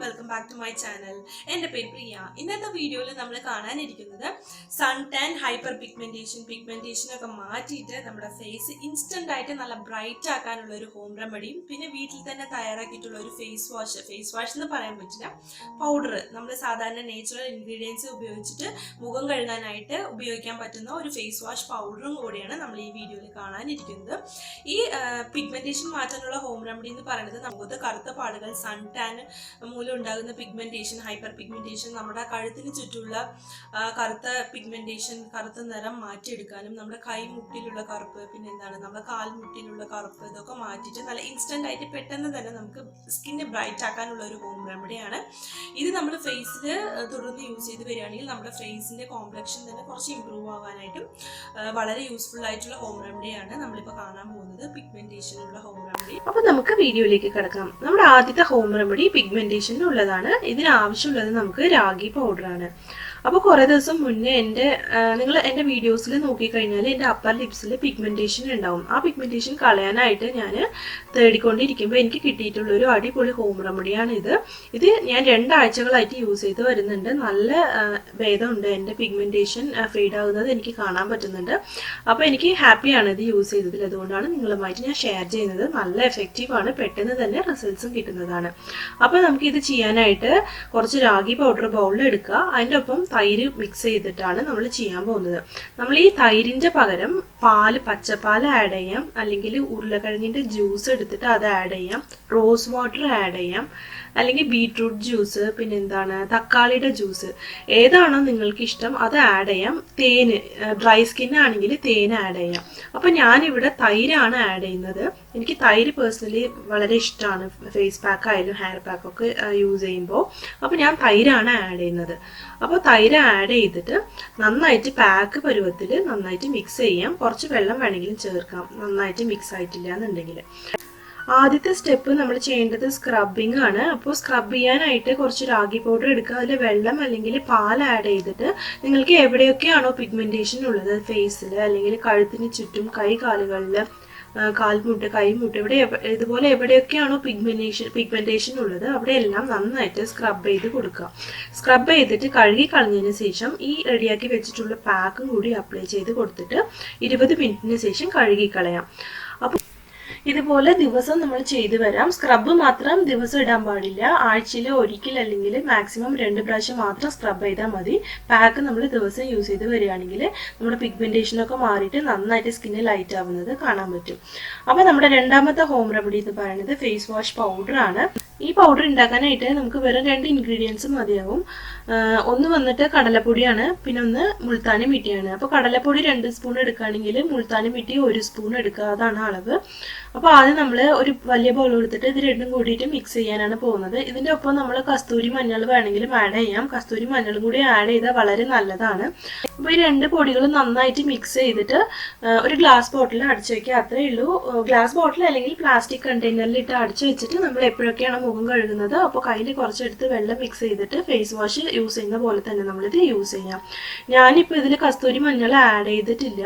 Welcome back to my channel. എൻ്റെ പേര് പ്രിയ. ഇന്നത്തെ വീഡിയോയിൽ നമ്മൾ കാണാനിരിക്കുന്നത് സൺ ടാൻ ഹൈപ്പർ പിഗ്മെന്റേഷൻ ഒക്കെ മാറ്റിയിട്ട് നമ്മുടെ ഫേസ് ഇൻസ്റ്റന്റ് ആയിട്ട് നല്ല ബ്രൈറ്റ് ആക്കാനുള്ള ഒരു ഹോം റെമഡിയും പിന്നെ വീട്ടിൽ തന്നെ തയ്യാറാക്കിയിട്ടുള്ള ഒരു ഫേസ് വാഷ് എന്ന് പറയാൻ പറ്റില്ല, പൗഡർ. നമ്മൾ സാധാരണ നേച്ചുറൽ ഇൻഗ്രീഡിയൻസ് ഉപയോഗിച്ചിട്ട് മുഖം കഴുകാനായിട്ട് ഉപയോഗിക്കാൻ പറ്റുന്ന ഒരു ഫേസ് വാഷ് പൗഡറും കൂടിയാണ് നമ്മൾ ഈ വീഡിയോയിൽ കാണാനിരിക്കുന്നത്. ഈ പിഗ്മെന്റേഷൻ മാറ്റാനുള്ള ഹോം റെമഡി എന്ന് പറയുന്നത് നമുക്ക് കറുത്ത പാടുകൾ, സൺ ടാൻ മൂലം ഉണ്ടാകുന്ന പിഗ്മെന്റേഷൻ, ഹൈപ്പർ പിഗ്മെന്റേഷൻ, നമ്മുടെ കഴുത്തിന് ചുറ്റുമുള്ള കറുത്ത നിറം മാറ്റിയെടുക്കാനും നമ്മുടെ കൈമുട്ടിലുള്ള കറുപ്പ്, പിന്നെ നമ്മുടെ കാൽമുട്ടിലുള്ള കറുപ്പ്, ഇതൊക്കെ മാറ്റിയിട്ട് നല്ല ഇൻസ്റ്റന്റ് ആയിട്ട് പെട്ടെന്ന് തന്നെ നമുക്ക് സ്കിന്ന് ബ്രൈറ്റ് ആക്കാനുള്ള ഒരു ഹോം റെമഡിയാണ് ഇത്. നമ്മൾ ഫേസിൽ തുടർന്ന് യൂസ് ചെയ്ത് വരികയാണെങ്കിൽ നമ്മുടെ ഫേസിന്റെ കോംപ്ലക്ഷൻ തന്നെ കുറച്ച് ഇമ്പ്രൂവ് ആവാനായിട്ടും വളരെ യൂസ്ഫുൾ ആയിട്ടുള്ള ഹോം റെമഡിയാണ് നമ്മളിപ്പോൾ കാണാൻ പോകുന്നത്, പിഗ്മെന്റേഷനുള്ള ഹോം റെമഡി. അപ്പോൾ നമുക്ക് വീഡിയോയിലേക്ക് കിടക്കാം. നമ്മുടെ ആദ്യത്തെ ഹോം റെമഡി പിഗ്മെന്റേഷനുള്ളതാണ്. ഇതിനാവശ്യമുള്ളത് നമുക്ക് രാഗി പൗഡറാണ്. അപ്പോൾ കുറേ ദിവസം മുന്നേ നിങ്ങൾ എൻ്റെ വീഡിയോസിൽ നോക്കിക്കഴിഞ്ഞാൽ എൻ്റെ അപ്പർ ലിപ്സിൽ പിഗ്മെന്റേഷൻ ഉണ്ടാവും. ആ പിഗ്മെന്റേഷൻ കളയാനായിട്ട് ഞാൻ തേടിക്കൊണ്ടിരിക്കുമ്പോൾ എനിക്ക് കിട്ടിയിട്ടുള്ള ഒരു അടിപൊളി ഹോം റെമഡിയാണ് ഇത് ഞാൻ 2 ആഴ്ചകളായിട്ട് യൂസ് ചെയ്ത് വരുന്നുണ്ട്. നല്ല ഭേദമുണ്ട്, എൻ്റെ പിഗ്മെന്റേഷൻ ഫെയ്ഡ് ആകുന്നത് എനിക്ക് കാണാൻ പറ്റുന്നുണ്ട്. അപ്പോൾ എനിക്ക് ഹാപ്പിയാണ് ഇത് യൂസ് ചെയ്തതിൽ. അതുകൊണ്ടാണ് നിങ്ങളുമായിട്ട് ഞാൻ ഷെയർ ചെയ്യുന്നത്. നല്ല എഫക്റ്റീവാണ്, പെട്ടെന്ന് തന്നെ റിസൾട്ട്സും കിട്ടുന്നതാണ്. അപ്പോൾ നമുക്കിത് ചെയ്യാനായിട്ട് കുറച്ച് രാഗി പൗഡർ ബൗളിൽ എടുക്കുക. അതിൻ്റെ ഒപ്പം തൈര് മിക്സ് ചെയ്തിട്ടാണ് നമ്മൾ ചെയ്യാൻ പോകുന്നത്. നമ്മൾ ഈ തൈരിൻ്റെ പകരം പച്ചപ്പാൽ ആഡ് ചെയ്യാം, അല്ലെങ്കിൽ ഉരുളക്കിഴങ്ങിൻ്റെ ജ്യൂസ് എടുത്തിട്ട് അത് ആഡ് ചെയ്യാം, റോസ് വാട്ടർ ആഡ് ചെയ്യാം, അല്ലെങ്കിൽ ബീട്രൂട്ട് ജ്യൂസ്, പിന്നെ തക്കാളിയുടെ ജ്യൂസ്, ഏതാണോ നിങ്ങൾക്ക് ഇഷ്ടം അത് ആഡ് ചെയ്യാം. തേന്, ഡ്രൈ സ്കിൻ ആണെങ്കിൽ തേൻ ആഡ് ചെയ്യാം. അപ്പോൾ ഞാനിവിടെ തൈരാണ് ആഡ് ചെയ്യുന്നത്. എനിക്ക് തൈര് പേഴ്സണലി വളരെ ഇഷ്ടമാണ്, ഫേസ് പാക്ക് ആയാലും ഹെയർ പാക്കൊക്കെ യൂസ് ചെയ്യുമ്പോൾ. അപ്പോൾ ഞാൻ തൈരാണ് ആഡ് ചെയ്യുന്നത്. അപ്പോൾ തൈര് ആഡ് ചെയ്തിട്ട് നന്നായിട്ട് പാക്ക് പരുവത്തിൽ നന്നായിട്ട് മിക്സ് ചെയ്യാം. കുറച്ച് വെള്ളം വേണമെങ്കിലും ചേർക്കാം, നന്നായിട്ട് മിക്സ് ആയിട്ടില്ല എന്നുണ്ടെങ്കിൽ. ആദ്യത്തെ സ്റ്റെപ്പ് നമ്മൾ ചെയ്യേണ്ടത് സ്ക്രബിംഗ് ആണ്. അപ്പോൾ സ്ക്രബ് ചെയ്യാനായിട്ട് കുറച്ച് രാഗി പൗഡർ എടുക്കുക, അതിൽ വെള്ളം അല്ലെങ്കിൽ പാൽ ആഡ് ചെയ്തിട്ട് നിങ്ങൾക്ക് എവിടെയൊക്കെയാണോ പിഗ്മെന്റേഷൻ ഉള്ളത് ഫേസിൽ, അല്ലെങ്കിൽ കഴുത്തിന് ചുറ്റും, കാലുകളിൽ, കാൽമുട്ട്, കൈമുട്ട്, ഇതുപോലെ എവിടെയൊക്കെയാണോ പിഗ്മെന്റേഷൻ ഉള്ളത് അവിടെ എല്ലാം നന്നായിട്ട് സ്ക്രബ് ചെയ്ത് കൊടുക്കുക. സ്ക്രബ് ചെയ്തിട്ട് കഴുകി കളഞ്ഞതിന് ശേഷം ഈ റെഡിയാക്കി വെച്ചിട്ടുള്ള പാക്കും കൂടി അപ്ലൈ ചെയ്ത് കൊടുത്തിട്ട് 20 മിനിറ്റിന് ശേഷം കഴുകി കളയാം. അപ്പോൾ ഇതുപോലെ ദിവസം നമ്മൾ ചെയ്തു വരാം. സ്ക്രബ് മാത്രം ദിവസം ഇടാൻ പാടില്ല. ആഴ്ചയിൽ ഒരിക്കൽ അല്ലെങ്കിൽ മാക്സിമം 2 പ്രാവശ്യം മാത്രം സ്ക്രബ് ചെയ്താൽ മതി. പാക്ക് നമ്മൾ ദിവസം യൂസ് ചെയ്ത് വരികയാണെങ്കിൽ നമ്മുടെ പിഗ്മെന്റേഷനൊക്കെ മാറിയിട്ട് നന്നായിട്ട് സ്കിന്ന് ലൈറ്റ് ആവുന്നത് കാണാൻ പറ്റും. അപ്പോൾ നമ്മുടെ രണ്ടാമത്തെ ഹോം റെമഡി എന്ന് പറയുന്നത് ഫേസ് വാഷ് പൗഡറാണ്. ഈ പൗഡർ ഉണ്ടാക്കാനായിട്ട് നമുക്ക് വെറും 2 ഇൻഗ്രീഡിയൻസ് മതിയാവും. ഒന്ന് വന്നിട്ട് കടലപ്പൊടിയാണ്, പിന്നെ ഒന്ന് മുൾത്താനി മിട്ടിയാണ്. അപ്പോൾ കടലപ്പൊടി 2 സ്പൂൺ എടുക്കുകയാണെങ്കിൽ മുൾത്താനി മിട്ടി 1 സ്പൂൺ എടുക്കുക, അതാണ് അളവ്. അപ്പോൾ ആദ്യം നമ്മൾ ഒരു വലിയ ബൗൾ എടുത്തിട്ട് ഇത് രണ്ടും കൂടിയിട്ട് മിക്സ് ചെയ്യാനാണ് പോകുന്നത്. ഇതിൻ്റെ ഒപ്പം നമ്മൾ കസ്തൂരി മഞ്ഞൾ വേണമെങ്കിലും ആഡ് ചെയ്യാം. കസ്തൂരി മഞ്ഞളും കൂടി ആഡ് ചെയ്താൽ വളരെ നല്ലതാണ്. അപ്പോൾ ഈ 2 പൊടികളും നന്നായിട്ട് മിക്സ് ചെയ്തിട്ട് ഒരു ഗ്ലാസ് ബോട്ടിൽ അടച്ചു വയ്ക്കുക, അത്രയേ ഉള്ളൂ. ഗ്ലാസ് ബോട്ടിൽ അല്ലെങ്കിൽ പ്ലാസ്റ്റിക് കണ്ടെയ്നറിൽ ഇട്ട് അടച്ചു വെച്ചിട്ട് നമ്മൾ എപ്പോഴൊക്കെയാണ് മുഖം കഴുകുന്നത് അപ്പോൾ കയ്യിൽ കുറച്ചെടുത്ത് വെള്ളം മിക്സ് ചെയ്തിട്ട് ഫേസ് വാഷ് യൂസ് ചെയ്യുന്ന പോലെ തന്നെ നമ്മളിത് യൂസ് ചെയ്യാം. ഞാനിപ്പോൾ ഇതിൽ കസ്തൂരി മഞ്ഞൾ ആഡ് ചെയ്തിട്ടില്ല.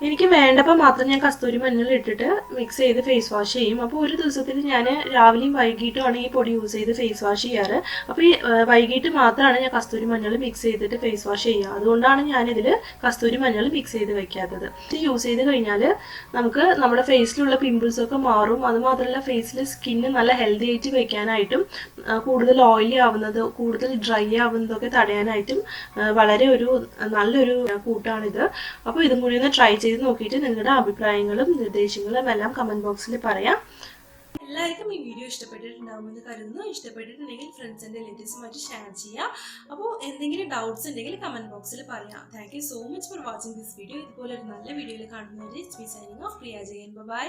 എനിക്ക് വേണ്ടപ്പോൾ മാത്രം ഞാൻ കസ്തൂരി മഞ്ഞൾ ഇട്ടിട്ട് മിക്സ് ചെയ്ത് ഫേസ് വാഷ് ചെയ്യും. അപ്പോൾ ഒരു ദിവസത്തിൽ ഞാൻ രാവിലെയും വൈകിട്ടുമാണ് ഈ പൊടി യൂസ് ചെയ്ത് ഫേസ് വാഷ് ചെയ്യാറ്. അപ്പോൾ ഈ വൈകിട്ട് മാത്രമാണ് ഞാൻ കസ്തൂരി മഞ്ഞൾ മിക്സ് ചെയ്തിട്ട് ഫേസ് വാഷ് ചെയ്യുക. അതുകൊണ്ടാണ് ഞാനിതിൽ കസ്തൂരി മഞ്ഞൾ മിക്സ് ചെയ്ത് വെക്കാത്തത്. ഇത് യൂസ് ചെയ്ത് കഴിഞ്ഞാൽ നമുക്ക് നമ്മുടെ ഫേസിലുള്ള പിമ്പിൾസൊക്കെ മാറും. അതുമാത്രമല്ല ഫേസിൽ സ്കിന്ന് നല്ല ഹെൽത്തി ആയിട്ട് വെക്കാനായിട്ടും കൂടുതൽ ഓയിലി ആവുന്നത്, കൂടുതൽ ഡ്രൈ ആവുന്നതൊക്കെ തടയാനായിട്ടും വളരെ നല്ലൊരു കൂട്ടാണിത്. അപ്പോൾ ഇതും കൂടി ഒന്ന് ട്രൈ ചെയ്ത് നോക്കിയിട്ട് നിങ്ങളുടെ അഭിപ്രായങ്ങളും നിർദ്ദേശങ്ങളും എല്ലാം കമന്റ് ബോക്സിൽ പറയാം. എല്ലാവർക്കും ഈ വീഡിയോ ഇഷ്ടപ്പെട്ടിട്ടുണ്ടാകുമെന്ന് കരുതുന്നു. ഇഷ്ടപ്പെട്ടിട്ടുണ്ടെങ്കിൽ ഫ്രണ്ട്സ് ആൻഡ് റിലേറ്റീവ്സുമായിട്ട് ഷെയർ ചെയ്യുക. അപ്പോൾ എന്തെങ്കിലും ഡൗട്ട്സ് ഉണ്ടെങ്കിൽ കമന്റ് ബോക്സിൽ പറയാം. Thank you so much for watching this video. ഇതുപോലെ ഒരു നല്ല വീഡിയോയിൽ കാണുന്നവരെ signing off. Priya Jayan. By.